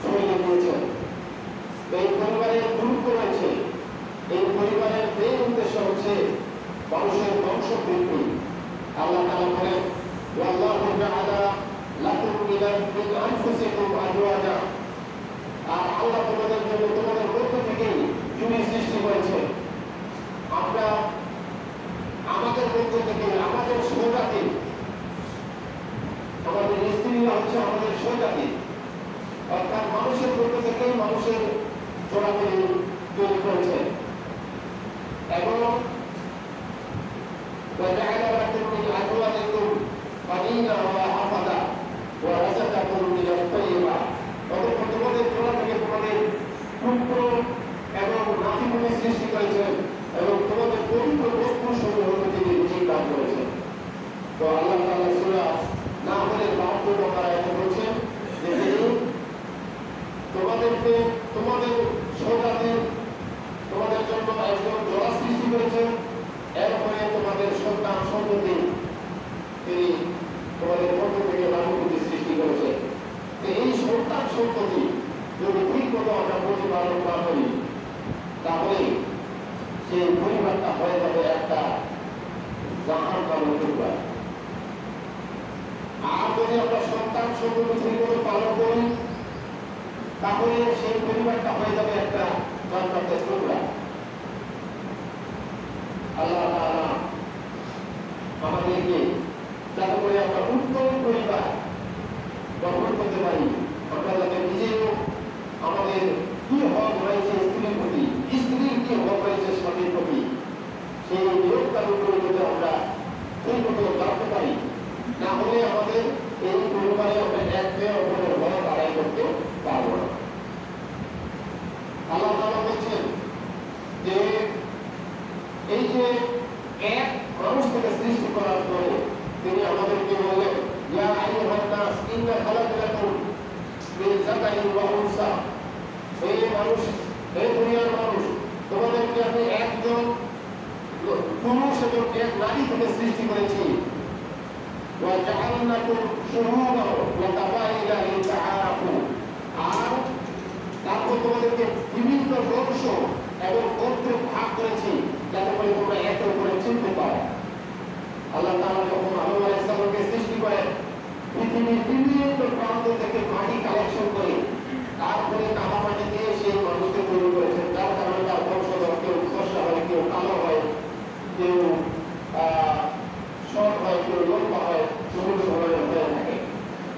ছড়িয়ে তাআলা বলেন ওয়াল্লাহু জাআলা লাকুম মিন আনফুসিকুম আজওয়াজা, আর আল্লাহ তোমাদের জন্য তোমাদের মধ্য থেকে জুড়ি সৃষ্টি করেছে। আমরা আমাদের মধ্য থেকে আমাদের সৌজাতি, আমাদের স্ত্রীরা হচ্ছে আমাদের সৌজাতি, অর্থাৎ মানুষের মধ্য থেকে মানুষের জোড়াকে তৈরি করেছে। এবং وجعل لكم من أزواجكم بنينا وحفظا ورزقكم من الطيبات, অতঃপর তোমাদের জোড়া থেকে তোমাদের পুত্র এবং নাতিপুতি সৃষ্টি করেছেন এবং তোমাদের পবিত্র বস্তু সমূহ থেকে রিজিক দান করেছেন। তো আল্লাহ তাআলা সূরা নাহলের 72 নম্বর আয়াতে বলেছেন যে তোমাদেরকে তোমাদের সৌজাতি তোমাদের জন্য একজন জোড়া সৃষ্টি করেছেন, এরপরে তোমাদের সন্তান সন্ততি তিনি তোমাদের মধ্য থেকে নাতিপুতি সৃষ্টি করেছেন। এই সন্তান সন্ততি যদি ঠিক মতো আমরা প্রতিপালন না করি তাহলে সেই পরিবারটা হয়ে যাবে একটা জাহান্নামের পরিবার। আর যদি আমরা সন্তান সন্ততি ঠিক মতো পালন করি তাহলে সেই পরিবারটা হয়ে যাবে একটা জান্নাতের পরিবার। আল্লাহ তাআলা আমাদেরকে যাতে করে আমরা উত্তম পরিবার গঠন করতে পারি, আমরা যাতে নিজেও আমাদের কি হক রয়েছে স্ত্রীর প্রতি, স্ত্রীর কি হক রয়েছে স্বামীর প্রতি, সেই নিয়মটার উপরে যদি আমরা ঠিক মতো জানতে পারি, না হলে আমাদের এই পরিবারে আমরা একে অপরের হক আদায় করতে পারব না। আল্লাহ তাআলা বলছেন যে এই যে এক মানুষ থেকে সৃষ্টি করার পরে তিনি আমাদেরকে বললেন ইয়া আইয়ুহান নাস ইন্না খালাকনাকুম মিন যাকারিন ওয়া উনসা, এই মানুষ, এই দুনিয়ার মানুষ, তোমাদেরকে আমি একজন পুরুষ এবং এক নারী থেকে সৃষ্টি করেছি। ওয়া জাআলনাকুম শুউবান ওয়া কাবাইলা লিতাআরাফু, আর তারপর তোমাদেরকে বিভিন্ন বংশ এবং গোত্রে ভাগ করেছি যাতে করে তোমরা একে অপরকে চিনতে পারো। আল্লাহ তাআলা যখন আদম আলাইহিস সালামকে সৃষ্টি করেন পৃথিবীর বিভিন্ন প্রান্ত থেকে মাটি কালেকশন করে তারপরে কাদা মাটি দিয়ে সেই মানুষকে তৈরি করেছেন, যার কারণে তার বংশধর কেউ ফর্সা হয়, কেউ কালো হয়, কেউ শর্ট হয়, কেউ লম্বা হয়, বিভিন্ন ধরনের হয়ে থাকে।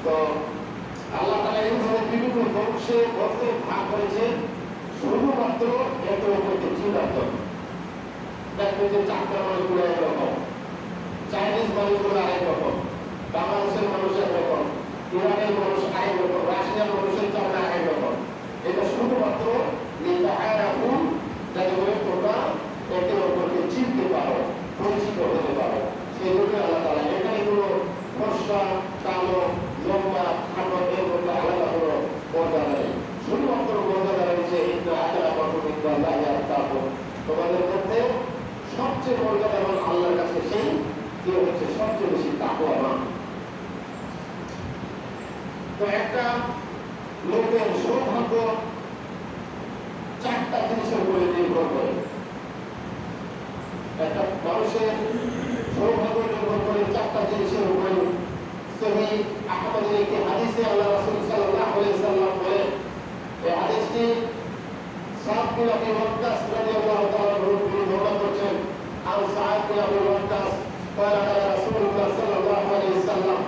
তো আল্লাহ তাআলা এইভাবে বিভিন্ন বংশে গোত্রে ভাগ করেছেন শুধুমাত্র একে অপরকে চিনার জন্য। দেখবেন যে চাকরা মানুষগুলো একরকম, চাইনিজ মানুষগুলো আরেক রকম, বাংলাদেশের মানুষ একরকম, ইরানের মানুষ আরেক রকম, রাশিয়ার মানুষের চামড়া আরেক রকম। এটা শুধুমাত্র লিতাআরাফু, যাতে করে তোমরা একে অপরকে চিনতে পারো, পরিচিত হতে পারো। সেই জন্য আল্লাহ তাআলা এখানে কোনো ফর্সা, কালো, লম্বা, খাটো এর মধ্যে আলাদা কোনো মর্যাদা নেই। শুধুমাত্র মর্যাদা রয়েছে ইন্না আক্রামাকুম ইনদাল্লাহি আতকাকুম, তোমাদের মধ্যে সবচেয়ে মর্যাদাবান আল্লাহর কাছে সেই যে হচ্ছে সবচেয়ে বেশি তাকওয়াবান। তো একটা লোকের সৌভাগ্য চারটা জিনিসের উপরে নির্ভর করে। একটা মানুষের সৌভাগ্য নির্ভর করে চারটা জিনিসের উপরে। সহিহ আহমদের একটি হাদিসে আল্লাহ রাসূল সাল্লাল্লাহু আলাইহি সাল্লাম বলেন, এই হাদিসটি সাদ বিন আবি ওয়াক্কাস রাদিয়াল্লাহু তাআলা আনহু বর্ণনা করছেন। আর সাদ বিন আবি ওয়াক্কাস قال قال رسول الله صلى الله عليه وسلم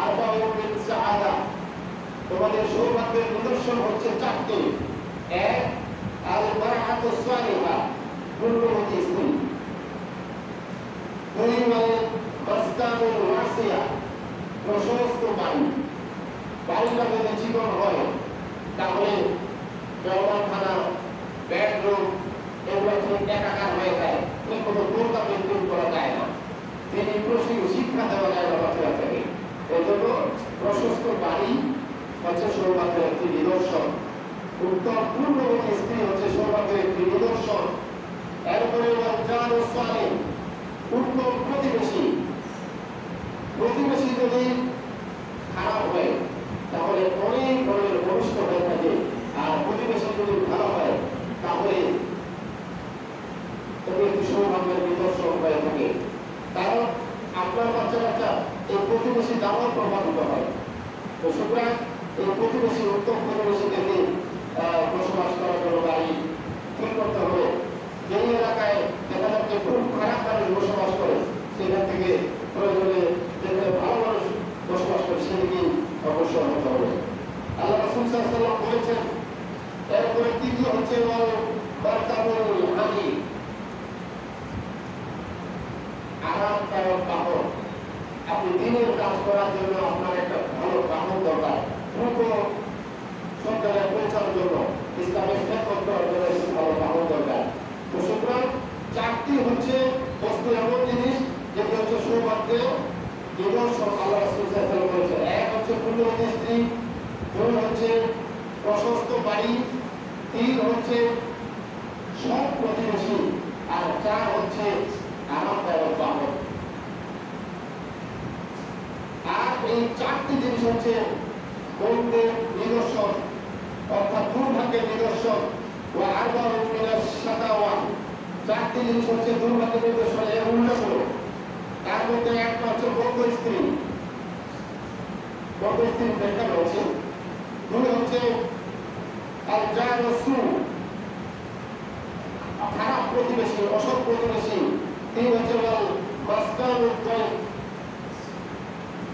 أربع من سعادة, তোমাদের সৌভাগ্যের নিদর্শন হচ্ছে চারটি। এক, আল মারআতু সালিহা, গুণবতী স্ত্রী। দুই, ওয়াল মাসকানুল ওয়াসিয়া, প্রশস্ত বাড়ি। বাড়িটা যদি জীবন হয় তাহলে ব্যবহারখানা, বেডরুম এগুলো ঠিক একাকার হয়ে যায়, ঠিক কোনো দুর্গা মেনটেন করা যায় না, তিনি শিক্ষা দেওয়া যায় না বাচ্চারা থেকে। এই জন্য প্রশস্ত বাড়ি হচ্ছে সৌভাগ্যের একটি নিদর্শন। উত্তম পূর্ণবতী স্ত্রী হচ্ছে সৌভাগ্যের একটি নিদর্শন। এরপরে উত্তম প্রতিবেশী। প্রতিবেশী যদি খারাপ হয় তাহলে অনেক ধরনের অনিষ্ট হয়ে থাকে, আর প্রতিবেশী যদি ভালো হয় তাহলে একটি সৌভাগ্যের নিদর্শন হয়ে থাকে। কারণ আপনার বাচ্চা কাচ্চা মারকাবুল হাদিদ, আরামদায়ক বাহন। আপনি দিনের কাজ করার জন্য আপনার একটা ভালো বাহন দরকার, দ্রুত সব জায়গায় পৌঁছানোর জন্য, ইসলামের খেদমত করার জন্য একটি ভালো বাহন দরকার। তো সুতরাং চারটি হচ্ছে বস্তু এমন জিনিস যেটি হচ্ছে সৌভাগ্যের নিদর্শন। আল্লাহ রাসূল সাল্লাল্লাহু আলাইহি ওয়াসাল্লাম বলেছেন, এক হচ্ছে পুণ্যবতী স্ত্রী, দুই হচ্ছে প্রশস্ত বাড়ি, তিন হচ্ছে সৎ প্রতিবেশী, আর চার হচ্ছে আরামদায়ক বাহন। আর এই চারটি জিনিস হচ্ছে মন্দের নিদর্শন, অর্থাৎ দুর্ভাগ্যের নিদর্শন। ও আরবাউন মিনাশ শাকাওয়া, চারটি জিনিস হচ্ছে দুর্ভাগ্যের নিদর্শন, এর উল্লেখ হলো। তার মধ্যে একটা হচ্ছে বক্ষ স্ত্রী, বক্ষ স্ত্রী ব্যাখ্যা রয়েছে। দুই হচ্ছে আল জারসু, খারাপ প্রতিবেশী, অসৎ প্রতিবেশী। তিন হচ্ছে ওয়াল মাসকানুদ দায়ফ,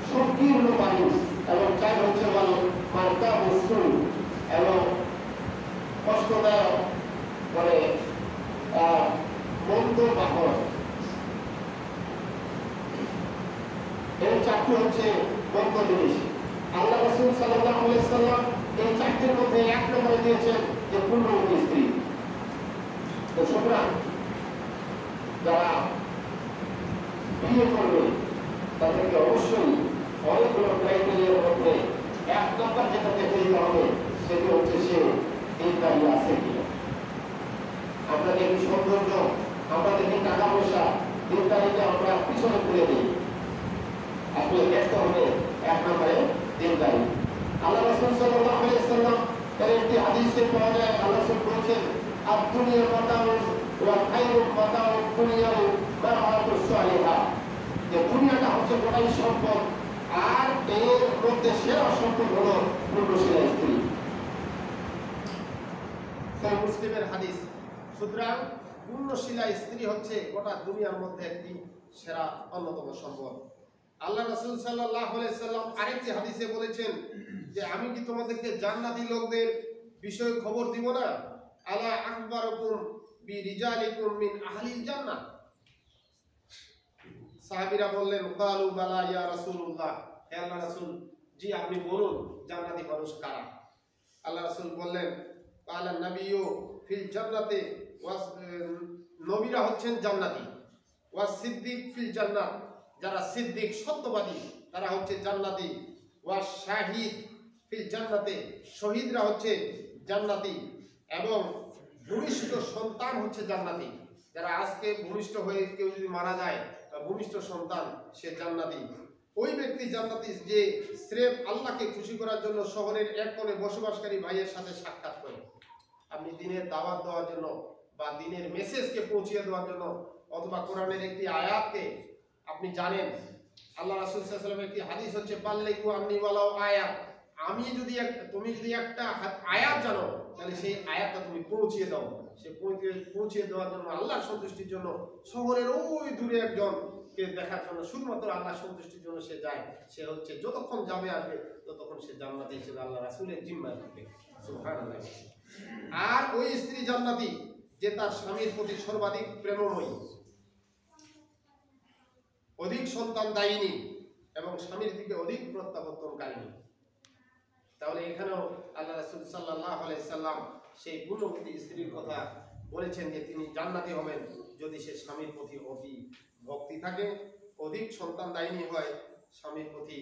সংকীর্ণ বাড়ি। এবং চার হচ্ছে ওয়াল মারকাবুস সু, এবং কষ্টদায়ক মানে মন্দ বাহন। এই চারটি হচ্ছে মন্দ জিনিস। আল্লাহ রাসূল সাল্লাল্লাহু আলাইহি ওয়াসাল্লাম এই চারটির মধ্যে এক নম্বরে দিয়েছেন যে পুণ্যবতী স্ত্রী। তো সুতরাং যারা বিয়ে করবে তাদেরকে অবশ্যই অনেকগুলো ক্রাইটেরিয়ার মধ্যে এক নম্বর যেটা দেখে দিতে হবে, সেটি হচ্ছে সে দিনদারি আছে কিনা। আমরা দেখি সৌন্দর্য, আমরা দেখি টাকা পয়সা, দিনদারিতে আমরা পিছনে তুলে দিই। আসলে দেখতে হবে এক নম্বরে দিনদারি। আল্লাহ রাসূল সাল্লাল্লাহু আলাইহি ওয়াসাল্লাম এর একটি হাদিসে পাওয়া যায়, আল্লাহ রাসূল বলেছেন, আদ-দুনিয়া মাতাউন ওয়া খায়রুল মাতাউদ দুনিয়াল মারআতুস সালিহা, যে দুনিয়াটা হচ্ছে গোটাই সম্পদ, আর এর মধ্যে সেরা সম্পদ হলো পূর্ণশীলা স্ত্রী। সহিহ মুসলিমের হাদিস। সুতরাং পূর্ণশীলা স্ত্রী হচ্ছে গোটা দুনিয়ার মধ্যে একটি সেরা অন্যতম সম্পদ। আল্লাহ রাসূল সাল্লাল্লাহু আলাইহি ওয়াসাল্লাম আরেকটি হাদিসে বলেছেন যে আমি কি তোমাদেরকে জান্নাতি লোকদের বিষয়ে খবর দিব না? আলা আকবারুকুম বিরিজালিকুম মিন আহলিল জান্নাহ। সাহাবীরা বললেন, ক্বালু বালা ইয়া রাসূলুল্লাহ, হে আল্লাহর রাসূল, জি আপনি বলুন জান্নাতি মানুষ কারা। আল্লাহ রাসূল বললেন, ক্বালা নাবিয়্যু ফিল জান্নাতি, নবীরা হচ্ছেন জান্নাতি, ওয়াস সিদ্দিক ফিল জান্নাত, যারা সিদ্দিক সত্যবাদী তারা হচ্ছে জান্নাতি, ওয়াস শাহিদ ফিল জান্নাতে, শহীদরা হচ্ছে জান্নাতি, এবং ভূমিষ্ঠ সন্তান হচ্ছে জান্নাতি। যারা আজকে ভূমিষ্ঠ হয়ে কেউ যদি মারা যায়, ভূমিষ্ঠ সন্তান সে জান্নাতি। ওই ব্যক্তি জান্নাতি যে স্রেফ আল্লাহকে খুশি করার জন্য শহরের এক কোণে বসবাসকারী ভাইয়ের সাথে সাক্ষাৎ করে। আপনি দিনের দাওয়াত দেওয়ার জন্য বা দিনের মেসেজকে পৌঁছিয়ে দেওয়ার জন্য, অথবা কোরআনের একটি আয়াতকে আপনি জানেন, আল্লাহ রাসূল সাল্লাল্লাহু আলাইহি ওয়াসাল্লামের একটি হাদিস হচ্ছে, বাল্লিগু আন্নী ওয়ালাউ আয়াত, তুমি যদি একটা আয়াত জানো তাহলে সেই আয়াতটা তুমি পৌঁছিয়ে দাও। সে পৌঁছিয়ে দেওয়ার জন্য, আল্লাহর সন্তুষ্টির জন্য শহরের ওই দূরে একজনকে দেখার জন্য, শুধুমাত্র আল্লাহর সন্তুষ্টির জন্য সে যায়। সে হচ্ছে যতক্ষণ যাবে আসবে ততক্ষণ সে জান্নাতি হিসেবে আল্লাহ রাসূলের জিম্মায় থাকবে। সুবহানাল্লাহ। আর ওই স্ত্রী জান্নাতি যে তার স্বামীর প্রতি সর্বাধিক প্রেমময়ী, অধিক সন্তান দায়িনী এবং স্বামীর দিকে অধিক প্রত্যাবর্তনকারিণী। তাহলে এখানেও আল্লাহ রাসূল সাল্লাল্লাহু আলাইহি সাল্লাম সেই গুণবতী স্ত্রীর কথা বলেছেন যে তিনি জান্নাতি হবেন যদি সে স্বামীর প্রতি অতি ভক্তি থাকে, অধিক সন্তান দায়িনী হয়, স্বামীর প্রতি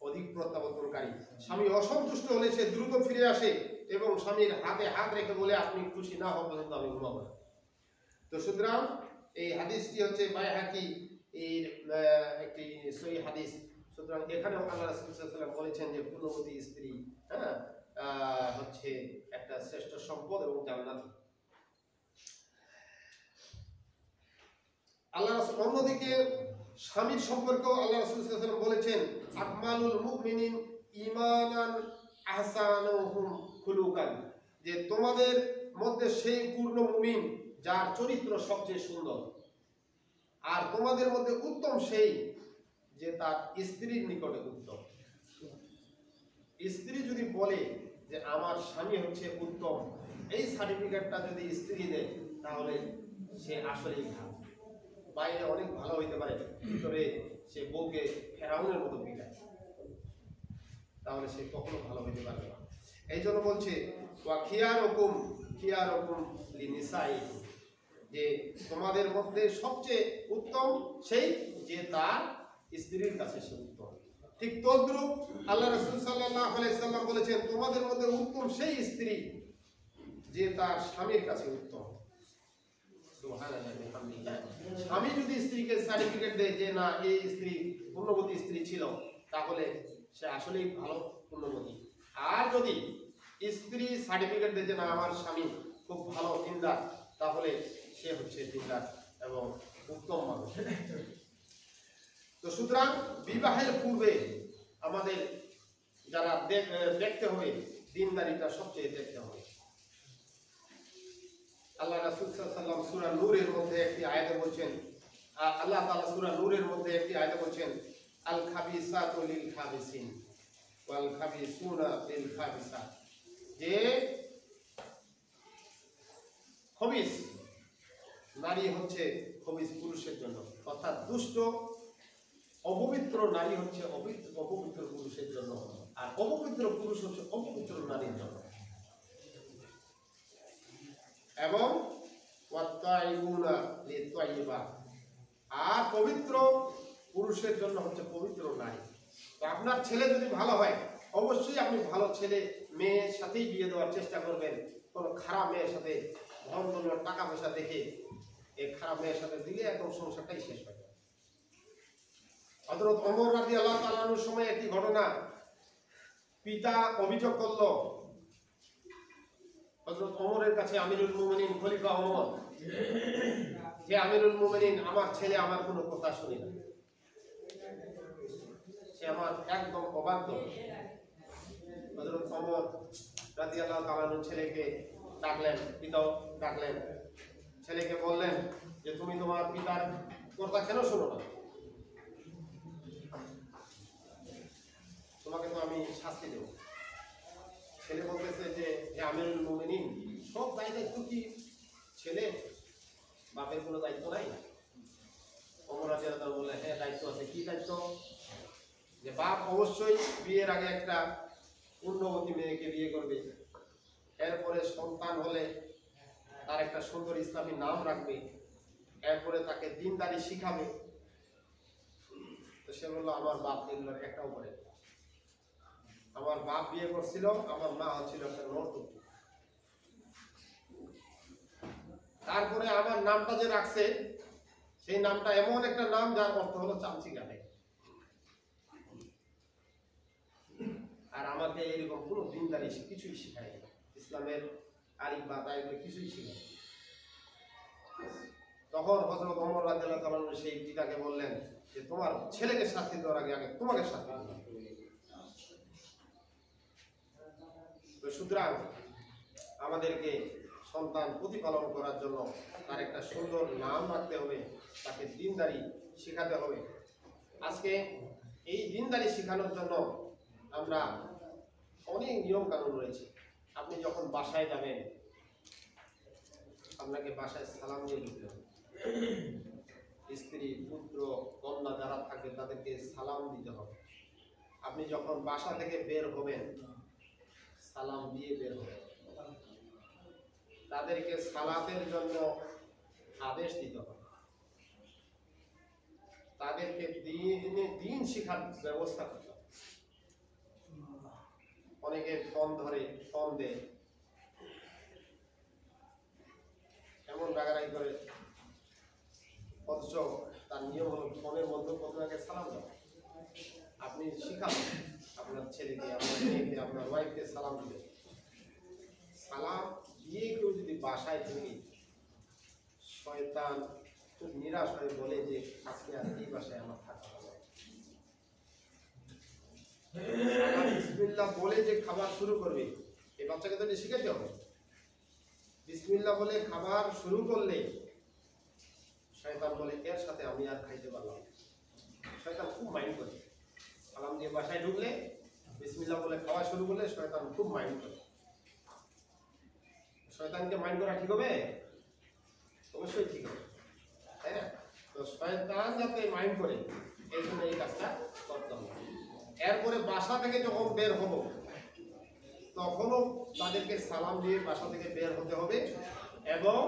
অধিক প্রত্যাবর্তনকারী। স্বামী অসন্তুষ্ট হলে সে দ্রুত ফিরে আসে এবং স্বামীর হাতে হাত রেখে বলে, আপনি খুশি না হওয়া পর্যন্ত আমি ঘুমাবো না। তো সুতরাং এই হাদিসটি হচ্ছে বাইহাকি এর একটি সহিহ হাদিস। সুতরাং এখানেও আল্লাহ রাসূল সাল্লাল্লাহু আলাইহি ওয়াসাল্লাম বলেছেন যে গুণবতী স্ত্রী হচ্ছে একটা শ্রেষ্ঠ সম্পদ এবং জান্নাত। আল্লাহ রাসূল অন্যদিকে স্বামীর সম্পর্কেও আল্লাহ রাসূল সাল্লাল্লাহু আলাইহি ওয়াসাল্লাম বলেছেন, আকমালুল মুমিনিন ঈমানান আহসানুহুম খুলুকান, যে তোমাদের মধ্যে সেই পূর্ণ মুমিন যার চরিত্র সবচেয়ে সুন্দর, আর তোমাদের মধ্যে উত্তম সেই যে তার স্ত্রীর নিকটে উত্তম। স্ত্রী যদি বলে যে আমার স্বামী হচ্ছে উত্তম, এই সার্টিফিকেটটা যদি স্ত্রী দেয় তাহলে সে আসলেই খারাপ। বাইরে অনেক ভালো হইতে পারে, ভিতরে সে বউকে ফেরাউনের মতো পিটায়, তাহলে সে কখনো ভালো হইতে পারবে না। এই জন্য বলছে খিয়ারুকুম লিনিসাইকুম, যে তোমাদের মধ্যে সবচেয়ে উত্তম সেই যে তার স্ত্রীর কাছে সে উত্তম। ঠিক তদ্রূপ আল্লাহ রাসূল সাল্লাল্লাহু আলাইহি সাল্লাম বলেছেন তোমাদের মধ্যে উত্তম সেই স্ত্রী যে তার স্বামীর কাছে উত্তম। স্বামী যদি স্ত্রীকে সার্টিফিকেট দেয় যে না এই স্ত্রী পুণ্যবতী স্ত্রী ছিল, তাহলে সে আসলেই ভালো পুণ্যবতী। আর যদি স্ত্রী সার্টিফিকেট দেয় যে না আমার স্বামী খুব ভালো দিনদার, তাহলে সে হচ্ছে দিনদার এবং উত্তম মানুষ। তো সুতরাং বিবাহের পূর্বে আমাদের যারা দেখতে হবে, দিনদারিটা সবচেয়ে দেখতে হবে। আল্লাহ রাসূল সাল্লাল্লাহু আলাইহি ওয়াসাল্লাম সূরা নূরের মধ্যে একটি আয়াতে বলছেন, আল্লাহ তাআলা সূরা নূরের মধ্যে একটি আয়াতে বলছেন আল খাবিসাতু লিল খাবিসিন ওয়াল খাবিসুনা লিল খাবিসাত, যে খবিস নারী হচ্ছে খবিস পুরুষের জন্য, অর্থাৎ দুষ্ট অপবিত্র নারী হচ্ছে অপবিত্র পুরুষের জন্য, আর অপবিত্র পুরুষ হচ্ছে অপবিত্র নারীর জন্য। এবং আর পবিত্র পুরুষের জন্য হচ্ছে পবিত্র নারী। তো আপনার ছেলে যদি ভালো হয়, অবশ্যই আপনি ভালো ছেলে মেয়ের সাথেই বিয়ে দেওয়ার চেষ্টা করবেন। কোনো খারাপ মেয়ের সাথে ধন দৌলত টাকা পয়সা দেখে এই খারাপ মেয়ের সাথে দিলে একদম সংসারটাই শেষ হয়ে যাবে। হযরত ওমর রাদিয়াল্লাহু তাআলা আনহুর সময় একটি ঘটনা, পিতা অভিযোগ করল হযরত ওমরের কাছে, আমিরুল মুমিনিন খলিফা ওমর, যে আমিরুল মুমিনিন আমার ছেলে আমার কোনো কথা শুনে না, সে আমার একদম অবাধ্য। হযরত ওমর রাদিয়াল্লাহু তাআলা আনহু ছেলেকে ডাকলেন, পিতাও ডাকলেন, ছেলেকে বললেন যে তুমি তোমার পিতার কথা কেন শোনো না? তোমাকে তো আমি শাস্তি দেব। ছেলে বলতেছে যে আমিরুল মুমিনিন, সব দায়িত্ব কি ছেলে, বাপের কোনো দায়িত্ব নাই? ওমর রাদিয়াল্লাহু তাআলা বললেন হ্যাঁ দায়িত্ব আছে। কি দায়িত্ব? যে বাপ অবশ্যই বিয়ের আগে একটা পুণ্যবতী মেয়েকে বিয়ে করবে, এরপরে সন্তান হলে তার একটা সুন্দর ইসলামী নাম রাখবে, এরপরে তাকে দিনদারি শিখাবে। তো সে বললো আমার বাপ এগুলোর একটাও করে। আমার বাপ বিয়ে করছিল, আমার মা হচ্ছিল একটা নর্তকী। তারপরে আমার নামটা যে রাখছে, সেই নামটা এমন একটা নাম যার অর্থ হলো চামচি কাটে। আর আমাকে এরকম কোনো দিনদারি কিছুই শিখায় না, ইসলামের আরিফ বাতা এগুলো কিছুই শিখায়। তখন হযরত ওমর রাদিয়াল্লাহু তাআলা আনহু সেই পিতাকে বললেন যে তোমার ছেলেকে শাস্তি দেওয়ার আগে তোমাকে শাস্তি দেব। তো সুতরাং আমাদেরকে সন্তান প্রতিপালন করার জন্য তার একটা সুন্দর নাম রাখতে হবে, তাকে দিনদারি শেখাতে হবে। আজকে এই দিনদারি শেখানোর জন্য আমরা অনেক নিয়ম কানুন রয়েছে। আপনি যখন বাসায় যাবেন, আপনাকে বাসায় সালাম দিয়ে ঢুকতে হবে। স্ত্রী পুত্র কন্যা যারা থাকে তাদেরকে সালাম দিতে হবে। আপনি যখন বাসা থেকে বের হবেন, সালাম দিয়ে বের হবেন। তাদেরকে সালাতের জন্য আদেশ দিতে হবে। তাদেরকে দিন শিক্ষার ব্যবস্থা করতে হবে। অনেকে ফোন ধরে, ফোন দেয়, এমন রাগারাগি করে, অথচ তার নিয়ম হলো ফোনের মধ্যে প্রথমে আগে সালাম দেওয়া। আপনি শিখাবেন আপনার ছেলেকে, আপনার মেয়েকে, আপনার ওয়াইফকে সালাম দিবেন। সালাম দিয়ে কেউ যদি বাসায় ঢুকে, শয়তান খুব নিরাশ হয়ে বলে যে আজকে আর এই বাসায় আমার থাকা হবে। বিসমিল্লাহ বলে যে খাবার শুরু করবে, এই বাচ্চাকে তো শিখাতে হবে। বিসমিল্লাহ বলে খাবার শুরু করলে শয়তান বলে এর সাথে আমি আর খাইতে পারলাম। শয়তান খুব মাইন্ড করে, সালাম দিয়ে বাসায় ঢুকলে বিসমিল্লাহ বলে খাওয়া শুরু করলে শয়তান খুব মাইন্ড করে। শয়তানকে মাইন্ড করা ঠিক হবে? অবশ্যই ঠিক হবে, তাই না? তো শয়তান যাতে মাইন্ড করে এই জন্য এই কাজটা করতে হবে। এরপরে বাসা থেকে যখন বের হব তখনও তাদেরকে সালাম দিয়ে বাসা থেকে বের হতে হবে, এবং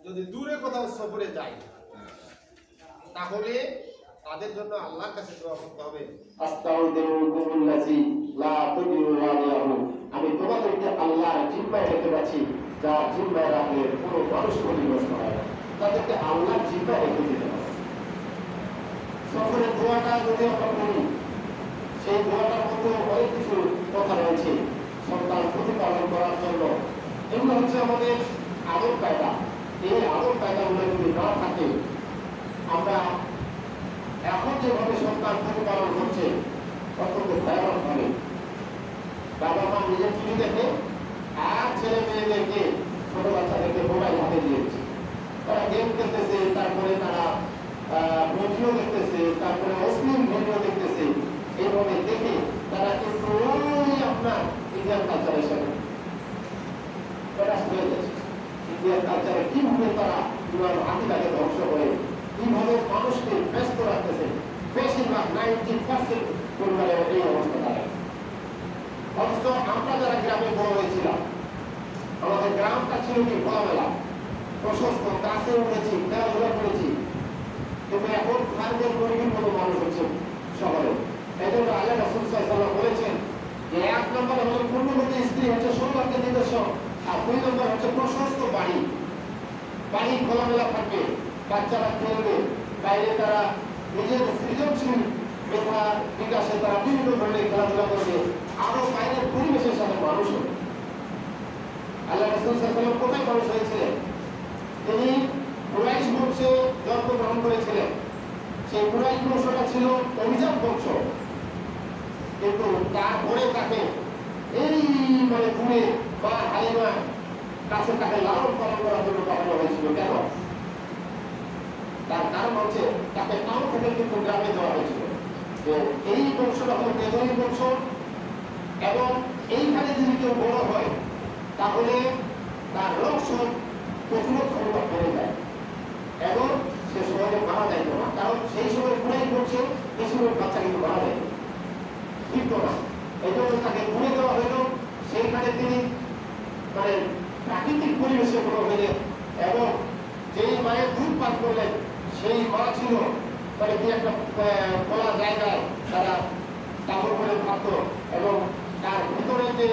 যদি দূরে কোথাও সফরে যায় তাহলে তাদের জন্য আল্লাহর কাছে দোয়া করতে হবে, আস্তাগফিরুল্লাহি লা তুদিরু ওয়ালিয়াহু, আমি তোমাদেরকে আল্লাহর জিম্মায় রেখে যাচ্ছি, যা জিম্মায় রাখলে কোনো মানুষ ক্ষতিগ্রস্ত হয় না, তাদেরকে আল্লাহর জিম্মায় রেখে দিতে হবে। সফরের দোয়াটা যদি আমরা করি, সেই দোয়াটার মধ্যে অনেক কিছু কথা রয়েছে সন্তান প্রতিপালন করার জন্য। এগুলো হচ্ছে আমাদের আদর কায়দা। এই আদর কায়দাগুলো যদি না থাকে, আমরা এখন যেভাবে সন্তান প্রতিপালন করছে অত্যন্ত ভয়ানক ভাবে, বাবা মা নিজের টিভি দেখে আর ছেলে মেয়েদেরকে, ছোট বাচ্চাদেরকে মোবাইল হাতে দিয়েছে, তারা গেম খেলতেছে, তারপরে তারা ভিডিও দেখতেছে, তারপরে অশ্লীল ভিডিও দেখতেছে। এইভাবে দেখে তারা কিন্তু আপনার ইন্ডিয়ান কালচারের সাথে হয়ে যাচ্ছে। ইন্ডিয়ান কালচারে কিভাবে তারা আকিদাকে ধ্বংস করে, কিভাবে মানুষকে ব্যস্ত রাখতেছে, বেশিরভাগ 90% পরিবারের এই অবস্থা দাঁড়ায়। অথচ আমরা যারা গ্রামে বড় হয়েছিলাম, আমাদের গ্রামটা ছিল কি খোলামেলা, প্রশস্ত, গাছে উঠেছি, খেলাধুলা করেছি। কিন্তু এখন ফার্মের গরিবের মতো মানুষ হচ্ছে শহরে। এই জন্য আল্লাহ রাসূল সাল্লাল্লাহু আলাইহি ওয়াসাল্লাম বলেছেন যে 1 নম্বর হলো পূর্ণবতী স্ত্রী হচ্ছে সৌভাগ্যের নিদর্শন, আর 2 নম্বর হচ্ছে প্রশস্ত বাড়ি। বাড়ি খোলামেলা থাকবে, বাচ্চারা খেলবে, বাইরে তারা নিজের সৃজনশীল মেধা বিকাশে তারা বিভিন্ন ধরনের খেলাধুলা করবে, আরো বাইরের পরিবেশের সাথে মানুষ হবে। আল্লাহ রাসূল সাল্লাল্লাহু আলাইহি ওয়াসাল্লাম কোথায় মানুষ হয়েছিলেন? তিনি কুরাইশ বংশে জন্মগ্রহণ করেছিলেন। সেই কুরাইশ বংশটা ছিল অভিজাত বংশ, কিন্তু তারপরে তাকে এই দূরে বা হালিমা কাছে তাকে লালন পালন করার জন্য পাঠানো হয়েছিল। কেন? তার কারণ হচ্ছে তাকে টাউন থেকে কিন্তু গ্রামে দেওয়া হয়েছিল। যে এই বংশটা হল বেদুইন বংশ, এবং এইখানে যদি কেউ বড় হয় তাহলে তার রোগ প্রতিরোধ ক্ষমতা বেড়ে যায় এবং সে সহজে মারা যাইত না। কারণ সেই সময় কুরাইশ বংশে এই সময় বাচ্চা কিন্তু মারা যায় ঠিক না। এই জন্য তাকে ঘুরে দেওয়া হইল। সেইখানে তিনি প্রাকৃতিক পরিবেশে বড় হইলেন, এবং যেই মায়ের দুধ পান করলেন সেই মা ছিল কি একটা খোলা জায়গায় তারা কাপড় করে থাকত, এবং তার ভিতরে যে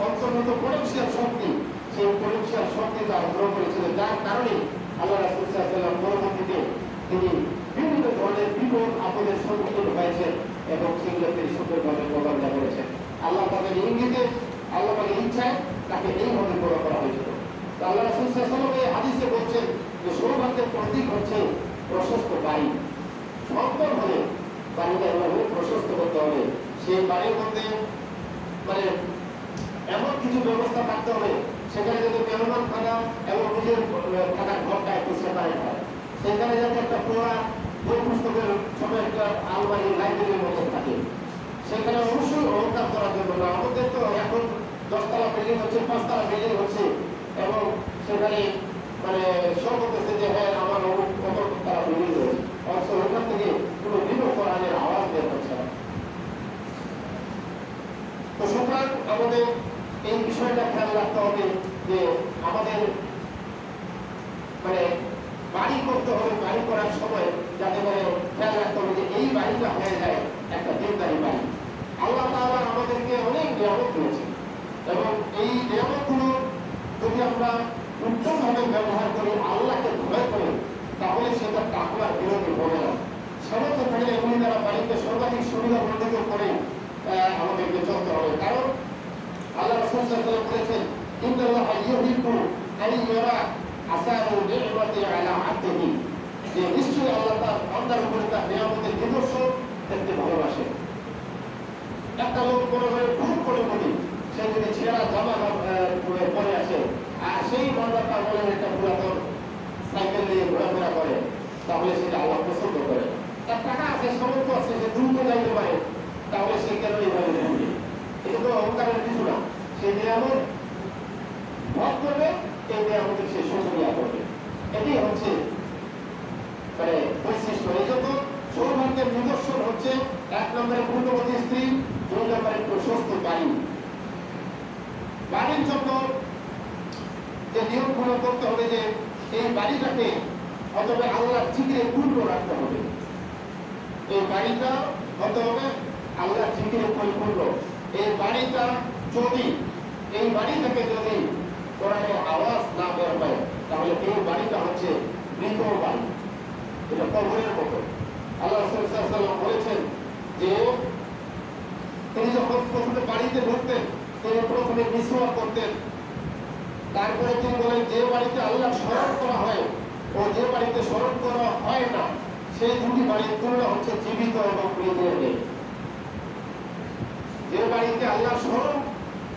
অন্তর্গত পরিবেশের শক্তি, সেই পরিবেশের শক্তি তার গ্রহণ করেছিল, যার কারণে আল্লাহ রাসূল সাল্লাল্লাহু আলাইহি ওয়াসাল্লাম পরবর্তীতে তিনি বিভিন্ন ধরনের বিপদ আপদের সম্মুখীন হয়েছেন এবং সেগুলো তিনি সুন্দরভাবে মোকাবিলা করেছেন। আল্লাহ তাদের ইঙ্গিতে, আল্লাহ তাদের ইচ্ছায় তাকে এইভাবে বড় করা হয়েছিল। তো আল্লাহ রাসূল সাল্লাল্লাহু আলাইহি ওয়াসাল্লাম এই হাদিসে বলছেন যে সৌভাগ্যের প্রতীক হচ্ছে প্রশস্ত বাড়ি। সন্তান হলে বাড়িটা এভাবে প্রশস্ত করতে হবে। সেই বাড়ির মধ্যে এমন কিছু ব্যবস্থা থাকতে হবে সেখানে যাতে মেহমান খানা এবং নিজের থাকার ঘরটা একটু সেপারেট হয়। সেখানে যাতে একটা পুরা বই পুস্তকের ছোট একটা আলমারি লাইব্রেরির মতো থাকে। সেখানে অবশ্যই অলঙ্কার করার জন্য না। আমাদের তো এখন 10 তলা বিল্ডিং হচ্ছে, 5 তলা বিল্ডিং হচ্ছে, এবং সেখানে সব বলতেছে যে হ্যাঁ আমার কত তারা বিল্ডিং রয়েছে, অথচ ওখান থেকে কোনো বিনো কোরআনের আওয়াজ বের হচ্ছে না। তো সুতরাং আমাদের এই বিষয়টা খেয়াল রাখতে হবে যে আমাদের বাড়ি করতে হবে, বাড়ি করার সময় যাতে খেয়াল রাখতে হবে যে এই বাড়িটা হয়ে যায় একটা দেবদারি বাড়ি। আল্লাহ তাআলা আমাদেরকে অনেক নিয়ামত দিয়েছে, এবং এই নিয়ামতগুলো যদি আমরা উত্তমভাবে ব্যবহার করি, আল্লাহকে ভয় করি, তাহলে সেটা তাকওয়ার বিরোধী হবে না। সামর্থ্য থাকলে এগুলি দ্বারা বাড়িতে সর্বাধিক সুবিধা বর্ধিত করে আমাদেরকে চলতে হবে। কারণ আল্লাহ রাসূল সাল্লাল্লাহু আলাইহি ওয়াসাল্লাম বলেছেন, ইন্নাল্লাহা ইউহিব্বু আন ইয়ারা আসারু নি'মাতি আলা আবদিহি, যে নিশ্চয়ই আল্লাহ তার বান্দার উপরে তার নিয়ামতের নিদর্শন দেখতে ভালোবাসেন। একটা লোক বড় হয়ে ভুল করে বলি, সে যদি ছেঁড়া জামা পরে আসে আর সেই বান্দা তার বলে একটা পুরাতন সাইকেল নিয়ে ঘোরাফেরা করে, তাহলে সেটা আল্লাহ পছন্দ করে। তার টাকা আছে, সামর্থ্য আছে, সে দ্রুত যাইতে পারে, তাহলে সে কেন এইভাবে করবে? এটা তো অহংকারের কিছু না। সে নিয়ামত ভোগ করবে, এই নিয়ামতের সে শুকরিয়া করবে। এটাই হচ্ছে মানে বৈশিষ্ট্য। এই জন্য সৌভাগ্যের নিদর্শন হচ্ছে 1 নম্বরে পূর্ণবতী স্ত্রী, 2 নম্বরে প্রশস্ত বাড়ি। বাড়ির জন্য যে নিয়মগুলো করতে হবে, যে এই বাড়িটাকে অথবা আল্লাহর জিকিরে পূর্ণ রাখতে হবে। এই বাড়িটা হতে হবে আল্লাহর জিকিরে পরিপূর্ণ। এই বাড়িটা যদি এই বাড়ি থেকে যদি কোরআনের আওয়াজ না বের হয়, তাহলে এই বাড়িটা হচ্ছে মৃত বাড়ি, এটা কবরের মতো। আল্লাহ রাসূল সাল্লাল্লাহু আলাইহি ওয়াসাল্লাম বলেছেন যে তিনি যখন প্রথমে বাড়িতে ঢুকতেন, তিনি প্রথমে মিসওয়াক করতেন। তারপরে তিনি বলেন, যে বাড়িতে আল্লাহ স্মরণ করা হয় ও যে বাড়িতে স্মরণ করা হয় না, সেই দুটি বাড়ির তুলনা হচ্ছে জীবিত এবং মৃতের ন্যায়। যে বাড়িতে আল্লাহ স্মরণ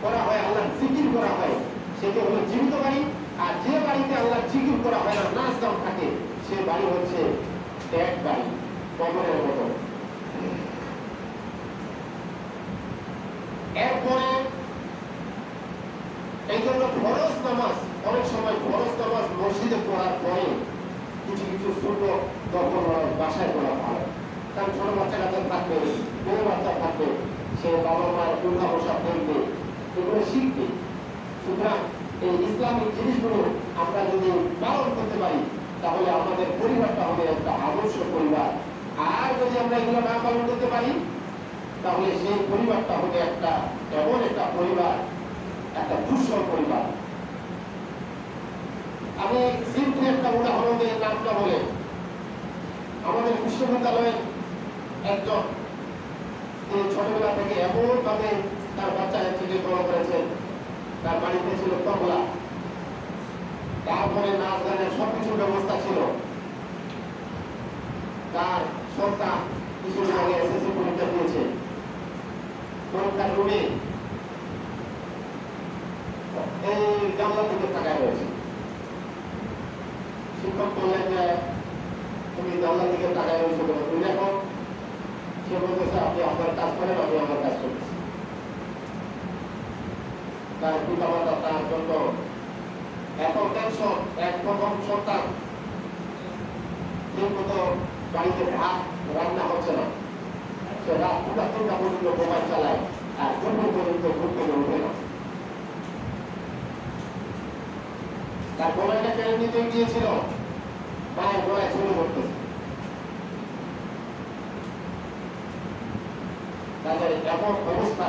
করা হয়, আল্লাহ জিকির করা হয়, সেটি হলো জীবিত বাড়ি। আর যে বাড়িতে আল্লাহ জিকির করা হয় না, নাচ গান থাকে, সে বাড়ি হচ্ছে ডেড বাড়ি, কবরের মতো। এরপরে এই জন্য ফরজ নামাজ, অনেক সময় ফরজ নামাজ মসজিদে পড়ার পরে কিছু কিছু সুন্নত তখন বাসায় পড়া ভালো। কারণ ছোট বাচ্চা কাচ্চা থাকবে, বড় বাচ্চা থাকবে, সে বাবা মায়ের উঠা বসা দেখবে, এগুলো শিখবে। সুতরাং এই ইসলামিক জিনিসগুলো আমরা যদি পালন করতে পারি, তাহলে আমাদের পরিবারটা হবে একটা আদর্শ পরিবার। আর যদি আমরা এগুলো না পালন করতে পারি, তাহলে সেই পরিবারটা হবে একটা এমন একটা পরিবার, একটা দুঃসহ পরিবার। আমি সিম্পলি একটা উদাহরণ দিয়ে নামটা বলে, আমাদের বিশ্ববিদ্যালয়ের একজন ছোটবেলা থেকে এমন ভাবে তার বাচ্চাকে বড় করেছেন, তার বাড়িতে ছিল তবলা, তারপরে নাচ গানের সবকিছুর ব্যবস্থা ছিল। তার সন্তান কিছুদিন আগে এসএসসি পরীক্ষা দিয়েছে, পরীক্ষার রুমে এই জানলার দিকে তাকায় রয়েছে। শিক্ষক বললেন যে তুমি জানলার দিকে তাকায় রয়েছো কেন, তুমি দেখো। সে বলতেছে, আপনি আপনার কাজ করেন, আমি আমার কাজ করতেছি। তার পিতা মাতা তার জন্য এত টেনশন, এক প্রথম সন্তান, ঠিক মতো বাড়িতে ভাত রান্না হচ্ছে না, সে রাত 2টা পর্যন্ত মোবাইল চালায়, আর 2টো পর্যন্ত ঘুম থেকে উঠে না। তার মোবাইলটা কেড়ে নিতে গিয়েছিল, মায়ের গলায় ছুরি করতেছে। তাদের এমন অবস্থা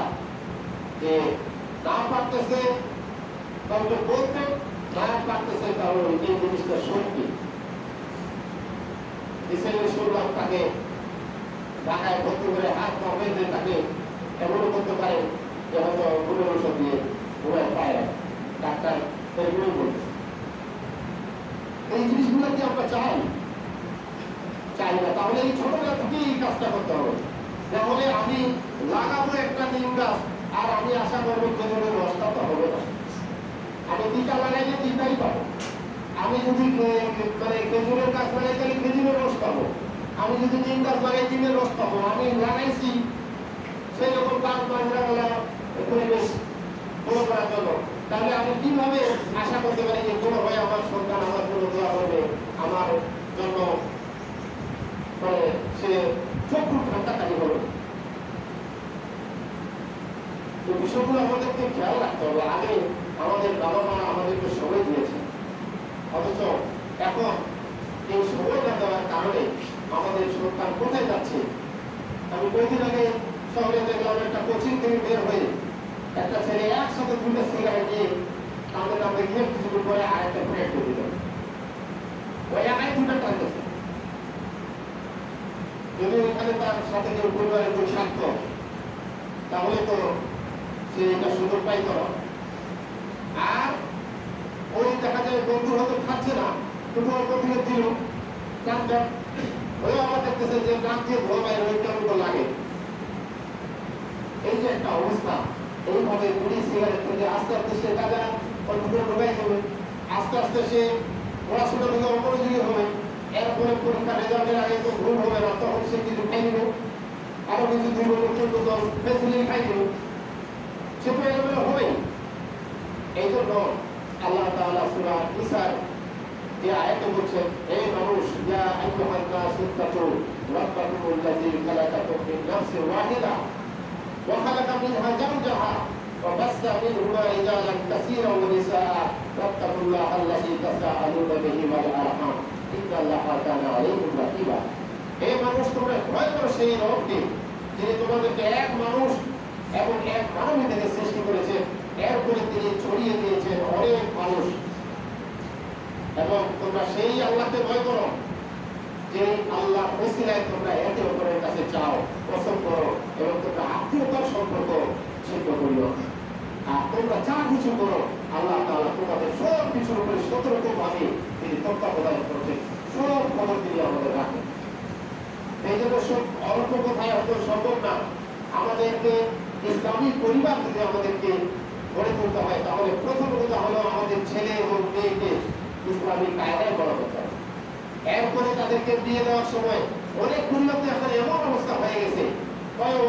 যে না পারতেছে কাউকে বলতে, না পারতেছে কারো এই জিনিসটা সত্যি। রিসেন্টলি শুনলাম তাকে ঢাকায় ভর্তি করে হাত পা বেঁধে তাকে এমনও করতে পারে যে হয়তো কোনো ওষুধ দিয়ে মোবাইল পায় না, ডাক্তার এগুলোই বলছে। এই জিনিসগুলো কি আমরা চাই না? তাহলে এই ছোটবেলা থেকে এই কাজটা করতে হবে। তাহলে আমি লাগাবো একটা নিম গাছ, আর আমি আশা করবো খেজুরের রসটা তো হবে না। আমি টিকা লাগাইলে টিকাই পাবো। আমি যদি মানে খেজুরের গাছ লাগাই, তাহলে খেজুরের রস পাবো। আমি যদি নিম গাছ লাগাই, নিমের রস পাবো। আমি লাগাইছি সেই রকম গাছ বাংলা পরিবেশ বড় করার জন্য, তাহলে আমি কিভাবে আশা করতে পারি যে বড় হয়ে আমার সন্তান আমার জন্য দোয়া করবে, আমার জন্য সে চক্ষু ঠান্ডাকারী হবে? এই বিষয়গুলো আমাদেরকে খেয়াল রাখতে হবে। আগে আমাদের বাবা মা আমাদেরকে সময় দিয়েছে, অথচ এখন এই সময় না দেওয়ার কারণে আমাদের সন্তান কোথায় যাচ্ছে। আমি কয়েকদিন আগে শহরে দেখলাম, একটা কোচিং থেকে বের হয়ে একটা ছেলে একসাথে 2টা সিগারেট নিয়ে টানতে গিয়ে কিছুদিন পরে আরেকটা ফ্রেড করে দিল। ওই একাই 2টা টানতেছে। যদি ওখানে তার সাথে কেউ পরিবারের কেউ থাকতো, তাহলে তো সে এটা সুযোগ পাইত না। আর ওই দেখা যায় বন্ধু হয়তো খাচ্ছে না, কিন্তু অল্প দিলে দিল টানটা, ওই আবার দেখতেছে যে নাক দিয়ে ধোয়া বাইরে ওই কেমন লাগে। এই যে একটা অবস্থা, এইভাবে বিড়ি সিগারেট থেকে আস্তে আস্তে সে টাকা অল্প করে ঢোকাই যাবে, আস্তে আস্তে সে পড়াশোনা থেকে অমনোযোগী হবে। এরপরে পরীক্ষা রেজাল্টের আগে তো ভুল হবে না, তখন সে কিছু খাই নেবে। আরো কিছু 2 বোতল 3 বোতল ফেসিলিটি খাইল, সে তো এলোমেলো হবেই। এই জন্য আল্লাহ তাআলা সূরা নিসার যে আয়াতে বলছেন, হে মানুষ, ইয়া আইয়ুহান নাস ইত্তাকু রাব্বাকুমুল্লাযী খালাকাকুম মিন নাফসিন ওয়াহিদা ওয়া খালাকা মিনহা যাওজাহা ওয়া বাসসা মিনহুমা রিজালান কাসীরান ওয়া নিসাআ ওয়াত্তাকুল্লাহাল্লাযী তাসাআলুনা বিহি ওয়াল আরহাম ইন্নাল্লাহা কানা আলাইকুম রাকিবা। হে মানুষ, তোমরা ভয় করো সেই রবকে যিনি তোমাদেরকে এক মানুষ এবং এক মানবী থেকে সৃষ্টি করেছেন, এরপরে তিনি ছড়িয়ে দিয়েছেন অনেক মানুষ। এবং তোমরা সেই আল্লাহকে ভয় করো যে আল্লাহ ওসিলায় তোমরা একে অপরের কাছে চাও, পছন্দ করো এবং তোমরা আত্মীয়তার সম্পর্ক সিদ্ধ করিও। আর তোমরা যা কিছু করো আল্লাহ তাআলা তোমাদের সব কিছুর উপরে সতর্কভাবে তিনি তত্ত্বাবধান করছেন, সব খবর তিনি আমাদের রাখেন। এই জন্য সব অল্প কথায় হয়তো সম্ভব না। আমাদেরকে ইসলামী পরিবার যদি আমাদেরকে গড়ে তুলতে হয়, তাহলে প্রথম কথা হলো আমাদের ছেলে এবং মেয়েকে ইসলামী কায়দায় বড় করতে হবে। এরপরে তাদেরকে বিয়ে দেওয়ার সময় অনেক পরিবর্তন এখন এমন অবস্থা হয়ে গেছে,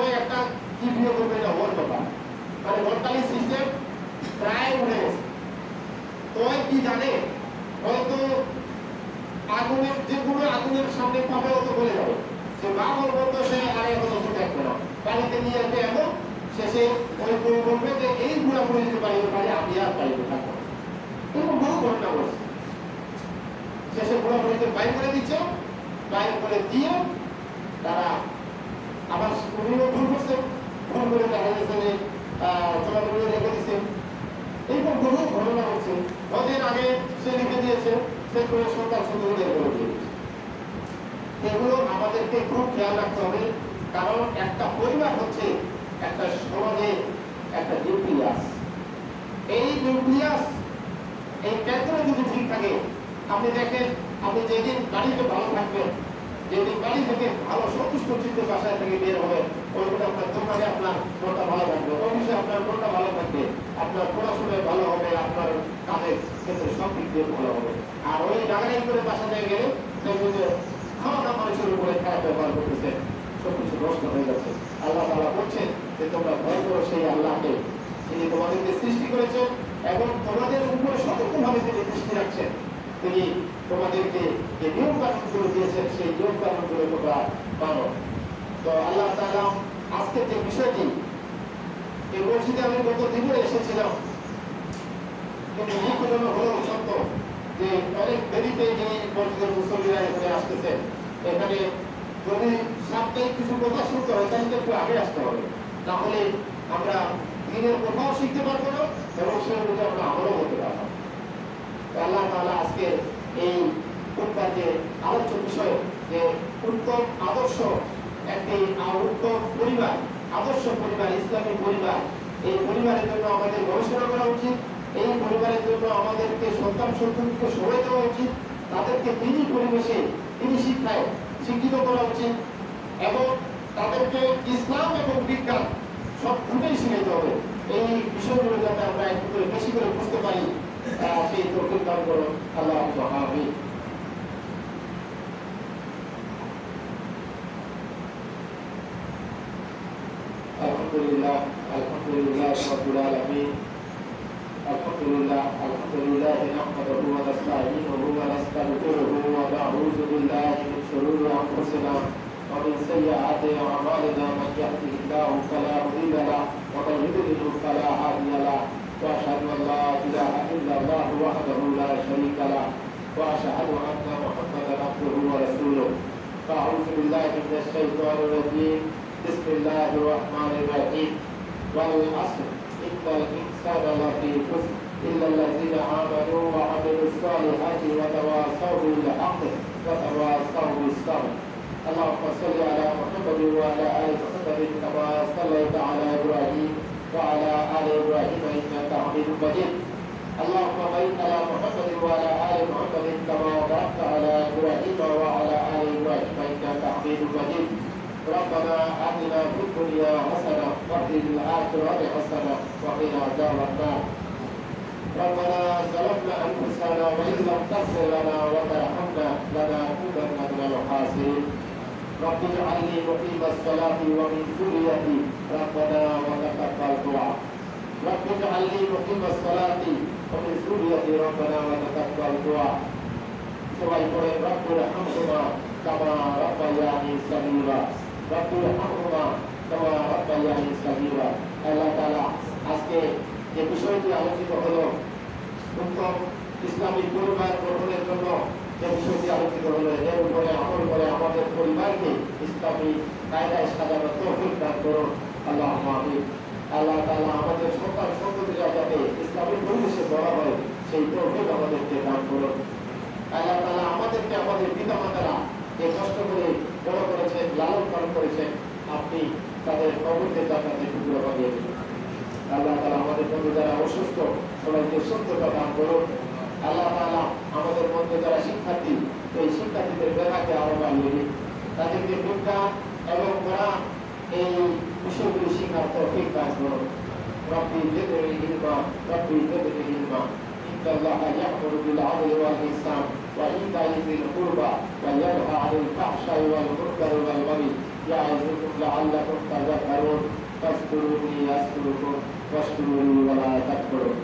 ওই একটা কি বিয়ে করবে এটা ওর ব্যাপার, মানে বর্তমানে সিস্টেম প্রায় উঠে গেছে। তো কি জানে, হয়তো আগুনের যে কোনো আগুনের সামনে পাবে ও তো বলে যাবে, সে মা বলবো তো সে আরে এখন ওষুধ দেখবে না, বাড়িতে নিয়ে আসবে এমন শেষে ওই বউ বলবে যে এই বুড়া বুড়ি যদি বাড়িতে পারি আমি আর বাড়িতে থাকবো। এরকম বহু ঘটনা বলছে। শেষে বুড়া বুড়িতে বাইর করে দিচ্ছে, বাইর করে দিয়ে তারা আবার উনিও ভুল করছে, ভুল করে দেখা যাচ্ছে যে চলাচল রেখে দিচ্ছে। এইরকম বহু ঘটনা হচ্ছে। কদিন আগে সে লিখে দিয়েছে, সে করে সরকার সুন্দর বের করে দিয়েছে। এগুলো আমাদেরকে খুব খেয়াল রাখতে হবে, কারণ একটা পরিবার হচ্ছে একটা সমাজের একটা নিউক্লিয়াস। এই নিউক্লিয়াস, এই কেন্দ্র যদি ঠিক থাকে, আপনি দেখেন, আপনি যেদিন বাড়িতে ভালো থাকবেন, যেদিন বাড়ি থেকে ভালো সন্তুষ্ট চিত্তে বাসায় থেকে বের হবে, ওইগুলো আপনার দোকানে আপনার মনটা ভালো থাকবে, অফিসে আপনার মনটা ভালো থাকবে, আপনার পড়াশোনায় ভালো হবে, আপনার কাজের ক্ষেত্রে সব দিক দিয়ে ভালো হবে। আর ওই ডাকাডাকি করে বাসা থেকে গেলে দেখবেন যে খাওয়া দাওয়া মানুষের উপরে খারাপ ব্যবহার করতেছে, সবকিছু নষ্ট হয়ে যাচ্ছে। আল্লাহ তাআলা বলছেন যে তোমরা ভয় করো সেই আল্লাহকে, যিনি তোমাদেরকে সৃষ্টি করেছেন এবং তোমাদের উপরে সতর্কভাবে তিনি দৃষ্টি রাখছেন। তিনি তোমাদেরকে যে নিয়ম কানুনগুলো দিয়েছেন সেই নিয়ম কানুনগুলো তোমরা মানো। তো আল্লাহ তাআলা আজকের যে বিষয়টি, এই মসজিদে আমি গত দিনে এসেছিলাম, কিন্তু এই ঘটনা হলো সত্য যে অনেক দেরিতে যে মসজিদের মুসল্লিরা এখানে আসতেছে, এখানে যদি সাপ্তাহিক কিছু কথা শুনতে হয় তাহলে একটু আগে আসতে হবে, না হলে আমরা দিনের কোথাও শিখতে পারবো না এবং সে অনুযায়ী আমরা আমলও হতে পারবো। আল্লাহ তাআলা আজকে এই খুতবার যে আলোচ্য বিষয় যে উত্তম আদর্শ, একটি উত্তম পরিবার, আদর্শ পরিবার, ইসলামী পরিবার, এই পরিবারের জন্য আমাদের গবেষণা করা উচিত। এই পরিবারের জন্য আমাদেরকে সন্তান সন্ততিকে সময় দেওয়া উচিত, তাদেরকে তিনি পরিবেশে, তিনি শিক্ষায় শিক্ষিত করা উচিত এবং তাদেরকে ইসলাম এবং বিজ্ঞান সব দুটোই শিখাইতে হবে। এই বিষয়গুলো যাতে আমরা একটু করে বেশি করে বুঝতে পারি, সেই তৌফিক দান করুন আল্লাহ। আমিন। আলহামদুলিল্লাহ, আলহামদুলিল্লাহ রাব্বিল আলামিন। আলহামদুলিল্লাহ, আলহামদুলিল্লাহ নাহমাদুহু ওয়া নাস্তাঈনুহু ওয়া নাস্তাগফিরুহু ওয়া নাউযু বিল্লাহি মিন শুরুরি আনফুসিনা ওয়া মিন সাইয়্যাতি আ'মালিনা। মান ইয়াহদিহিল্লাহু ফালা মুদিল্লা লাহু ওয়া মান ইউদ্লিল ফালা হাদিয়া লাহু। ওয়া আশহাদু আন লা ইলাহা ইল্লাল্লাহু ওয়াহদাহু লা শারীকা লাহু ওয়া আশহাদু আন্না মুহাম্মাদান আবদুহু ওয়া রাসূলুহু। আ'উযু বিল্লাহি মিনাশ শাইতানির রাজীম। বিসমিল্লাহির রাহমানির রাহিম। ওয়াল আসর ইন্নাল ইনসানা লাফী খুসর ইল্লাল্লাযীনা আমানু ওয়া আমিলুস সালিহাতি ওয়া তাওয়াসাউ বিল হাক্কি ওয়া তাওয়াসাউ বিস সাবর। আল্লাহুম্মা সাল্লি আলা মুহাম্মাদিন ওয়া আলা আলি মুহাম্মাদিন কামা সাল্লাইতা আলা ইব্রাহিম ওয়া আলা আলি ইব্রাহিম ইন্নাকা হামিদুম মাজিদ। اللهم بارك على محمد وعلى ال محمد كما باركت على ابراهيم وعلى ال ابراهيم انك حميد مجيد. ربنا آتنا في الدنيا حسنة وفي الآخرة حسنة وقنا عذاب النار. ربنا ظلمنا أنفسنا وإن لم تغفر لنا وترحمنا لنكونن من الخاسرين. رب اجعلني مقيم الصلاة ومن ذريتي ربنا وتقبل دعاء رب اجعلني مقيم الصلاة ومن ذريتي ربنا وتقبل دعاء সবাই পড়ে রব্বুর হামহুমা কামা রাব্বায়ানি সাগীরা রব্বুর হামহুমা কামা রাব্বায়ানি সাগীরা। আল্লাহ তাআলা আজকে যে বিষয়টি আলোচিত হলো উত্তম ইসলামী পরিবার গঠনের জন্য যে বিষয়টি আলোচিত হলো এর উপরে আমল করে আমাদের পরিবারকে ইসলামী কায়দায় সাজানোর তৌফিক দান করুন আল্লাহুম্মা আমিন। আল্লাহ তাআলা আমাদের সন্তান সন্ততিরা যাতে ইসলামী পরিবেশে বড় হয় সেই তৌফিক আমাদেরকে দান করুন। আল্লাহ তাআলা আমাদেরকে আমাদের পিতামাতারা যে কষ্ট করে বড় করেছেন লালন পালন করেছেন আপনি তাদের কবরকে জান্নাতে টুকরো বানিয়ে দিন। আল্লাহ তাআলা আমাদের মধ্যে যারা অসুস্থ সবাইকে সুস্থতা দান করুন। আল্লাহ তাআলা আমাদের মধ্যে যারা শিক্ষার্থী এই শিক্ষার্থীদের মেধাকে আরো বাড়িয়ে দিন, তাদেরকে বিজ্ঞান এবং কোরআন এই বিষয়গুলি শিক্ষার তৌফিক দান করুন। রব্বি জিদনি ইলমা রব্বি জিদনি ইলমা। إن الله يأمر بالعدل والإحسان وإيتاء ذي القربى وينهى عن الفحشاء والمنكر والبغي يعظكم لعلكم تذكرون فاذكروني أذكركم واشكروا لي ولا تكفرون.